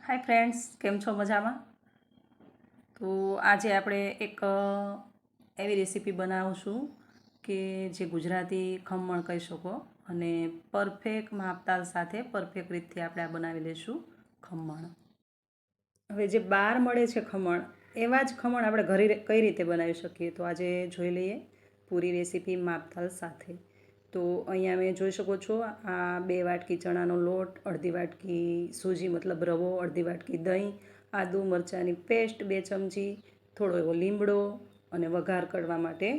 Hi friends, કેમ છો? મજામાં? તો આજે આપણે એક એવી રેસીપી બનાવશું કે જે ગુજરાતી ખમણ કહી શકો, અને પરફેક્ટ માપતાલ સાથે પરફેક્ટ રીતથી આપણે આ બનાવી લઈશું ખમણ. હવે જે બહાર મળે છે ખમણ, એવા જ ખમણ આપણે ઘરે કઈ રીતે બનાવી શકીએ, તો આજે જોઈ લઈએ પૂરી રેસીપી માપતાલ સાથે. તો અહીંયા તમે જોઈ શકો છો, આ 2 વાટકી ચણાનો લોટ, અડધી વાટકી સૂજી મતલબ રવો, અડધી વાટકી દહીં, આદુ મરચાંની પેસ્ટ 2 ચમચી, થોડો એવો લીમડો, અને વઘાર કરવા માટે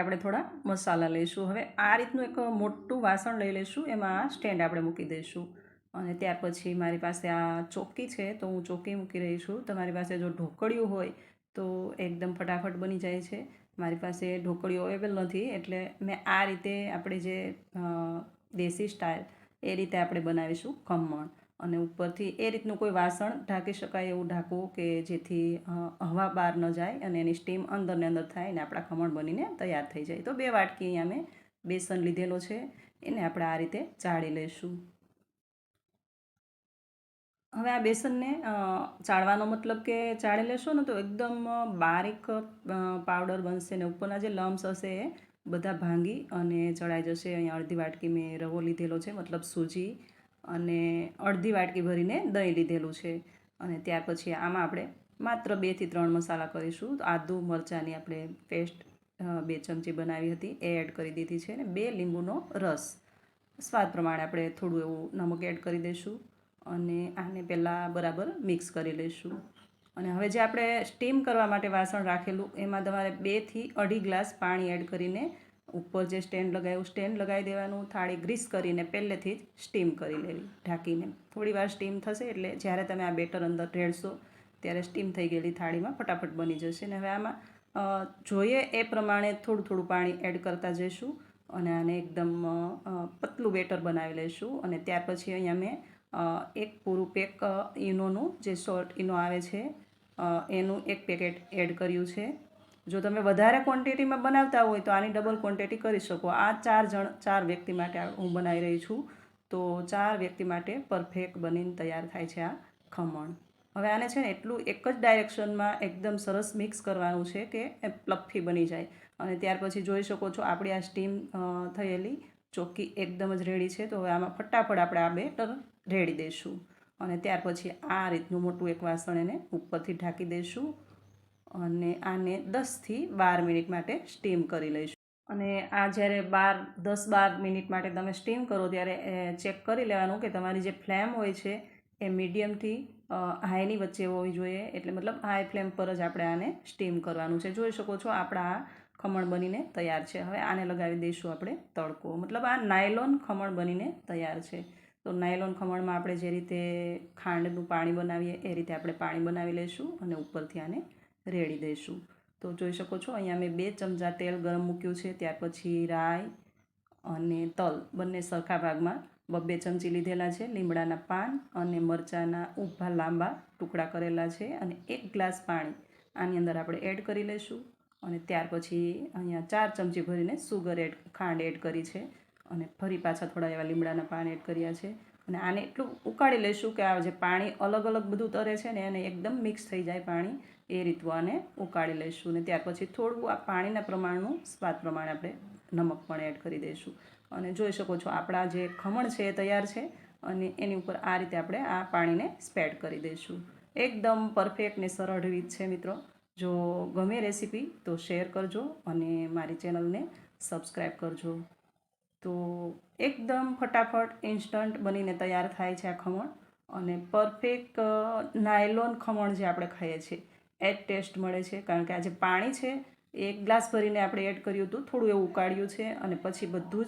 આપણે થોડા મસાલા લઈશું. હવે આ રીતનું એક મોટું વાસણ લઈ લઈશું, એમાં સ્ટેન્ડ આપણે મૂકી દઈશું. અને ત્યાર પછી મારી પાસે આ ચોકી છે, તો હું ચોકી મૂકી રહી છું. તમારી પાસે જો ઢોકળિયું હોય તો એકદમ ફટાફટ બની જાય છે. મારી પાસે ઢોકળીઓ અવેલેબલ નથી, એટલે મેં આ રીતે આપણે જે દેશી સ્ટાઇલ એ રીતે આપણે બનાવીશું ખમણ. અને ઉપરથી એ રીતનું કોઈ વાસણ ઢાંકી શકાય એવું ઢાંકવું કે જેથી હવા બહાર ન જાય અને એની સ્ટીમ અંદર ને અંદર થાય અને આપણા ખમણ બનીને તૈયાર થઈ જાય. તો 2 વાટકી અહીંયા મેં બેસન લીધેલો છે, એને આપણે આ રીતે ચાળી લઈશું. હવે આ બેસનને ચાળવાનો મતલબ કે ચાળી લેશો ને તો એકદમ બારીક પાવડર બનશે, ને ઉપરના જે લમ્સ હશે એ બધા ભાંગી અને ચડાઈ જશે. અહીંયા અડધી વાટકી મેં રવો લીધેલો છે, મતલબ સૂજી, અને અડધી વાટકી ભરીને દહીં લીધેલું છે. અને ત્યાર પછી આમાં આપણે માત્ર 2 થી 3 મસાલા કરીશું. તો આદુ મરચાંની આપણે પેસ્ટ 2 ચમચી બનાવી હતી એ એડ કરી દીધી છે, અને 2 લીંબુનો રસ. સ્વાદ પ્રમાણે આપણે થોડું એવું નમક એડ કરી દઈશું, અને આને પહેલાં બરાબર મિક્સ કરી લઈશું. અને હવે જે આપણે સ્ટીમ કરવા માટે વાસણ રાખેલું, એમાં તમારે 2 થી 2.5 ગ્લાસ પાણી એડ કરીને ઉપર જે સ્ટેન્ડ લગાવી દેવાનું. થાળી ગ્રીસ કરીને પહેલેથી જ સ્ટીમ કરી લેવી ઢાંકીને. થોડી વાર સ્ટીમ થશે એટલે જ્યારે તમે આ બેટર અંદર રેડશો ત્યારે સ્ટીમ થઈ ગયેલી થાળીમાં ફટાફટ બની જશે. અને હવે આમાં જોઈએ એ પ્રમાણે થોડું થોડું પાણી એડ કરતા જઈશું, અને આને એકદમ પતલું બેટર બનાવી લઈશું. અને ત્યાર પછી અહીંયા મેં એક પૂરું પેક ઈનોનું, જે સોલ્ટ ઈનો આવે છે, એનું એક પેકેટ એડ કર્યું છે. જો તમે વધારે ક્વોન્ટિટીમાં બનાવતા હોય તો આની ડબલ ક્વોન્ટિટી કરી શકો. આ 4 વ્યક્તિ માટે હું બનાવી રહી છું, તો 4 વ્યક્તિ માટે પરફેક્ટ બનીને તૈયાર થાય છે આ ખમણ. હવે આને છે ને એટલું એક જ ડાયરેક્શનમાં એકદમ સરસ મિક્સ કરવાનું છે કે એ પ્લફી બની જાય. અને ત્યાર પછી જોઈ શકો છો આપણી આ સ્ટીમ થયેલી ચોખ્ખી એકદમ જ રેડી છે. તો હવે આમાં ફટાફટ આપણે આ બેટર રેડી દઈશું, અને ત્યાર પછી આ રીતનું મોટું એક વાસણ એને ઉપરથી ઢાંકી દઈશું, અને આને 10 થી 12 મિનિટ માટે સ્ટીમ કરી લઈશું. અને આ જ્યારે 10-12 મિનિટ માટે તમે સ્ટીમ કરો ત્યારે ચેક કરી લેવાનું કે તમારી જે ફ્લેમ હોય છે એ મીડિયમથી હાઈની વચ્ચે હોવી જોઈએ. એટલે મતલબ હાઈ ફ્લેમ પર જ આપણે આને સ્ટીમ કરવાનું છે. જોઈ શકો છો આપણા આ ખમણ બનીને તૈયાર છે. હવે આને લગાવી દઈશું આપણે તડકો, મતલબ આ નાયલોન ખમણ બનીને તૈયાર છે. તો નાયલોન ખમણમાં આપણે જે રીતે ખાંડનું પાણી બનાવીએ એ રીતે આપણે પાણી બનાવી લઈશું, અને ઉપરથી આને રેડી દઈશું. તો જોઈ શકો છો અહીંયા મેં 2 ચમચા તેલ ગરમ મૂક્યું છે. ત્યાર પછી રાઈ અને તલ બંને સરખા ભાગમાં 2 ચમચી લીધેલા છે. લીમડાના પાન અને મરચાંના ઊભા લાંબા ટુકડા કરેલા છે, અને 1 ગ્લાસ પાણી આની અંદર આપણે એડ કરી લઈશું. અને ત્યાર પછી અહીંયા 4 ચમચી ભરીને ખાંડ એડ કરી છે, અને ફરી પાછા થોડા એવા લીમડાના પાન એડ કર્યા છે. અને આને એટલું ઉકાળી લઈશું કે આ જે પાણી અલગ અલગ બધું તરે છે ને એને એકદમ મિક્સ થઈ જાય પાણી, એ રીતનું આને ઉકાળી લઈશું. અને ત્યાર પછી થોડું આ પાણીના પ્રમાણનું સ્વાદ પ્રમાણે આપણે નમક પણ એડ કરી દઈશું. અને જોઈ શકો છો આપણા જે ખમણ છે એ તૈયાર છે, અને એની ઉપર આ રીતે આપણે આ પાણીને સ્પ્રેડ કરી દઈશું. એકદમ પરફેક્ટ ને સરળ રીત છે મિત્રો. જો ગમે રેસીપી તો શેર કરજો, અને મારી ચેનલને સબસ્ક્રાઈબ કરજો. તો એકદમ ફટાફટ ઇન્સ્ટન્ટ બનીને તૈયાર થાય છે આ ખમણ. અને પરફેક્ટ નાયલોન ખમણ જે આપણે ખાઈએ છીએ એ જ ટેસ્ટ મળે છે, કારણ કે આ જે પાણી છે એ 1 ગ્લાસ ભરીને આપણે એડ કર્યું હતું, થોડું એવું ઉકાળ્યું છે, અને પછી બધું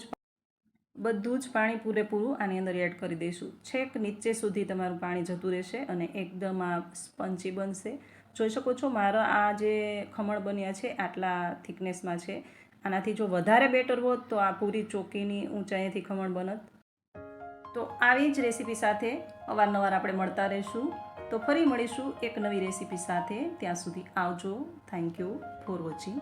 જ પાણી પૂરેપૂરું આની અંદર એડ કરી દઈશું. છેક નીચે સુધી તમારું પાણી જતું રહેશે, અને એકદમ આ સ્પંચી બનશે. જોઈ શકો છો મારા આ જે ખમણ બન્યા છે આટલા થિકનેસમાં છે. આનાથી જો વધારે બેટર હોત તો આ પૂરી ચોકીની ઊંચાઈથી ખમણ બનત. તો આવી જ રેસીપી સાથે અવારનવાર આપણે મળતા રહીશું. તો ફરી મળીશું એક નવી રેસીપી સાથે. ત્યાં સુધી આવજો. Thank you for watching.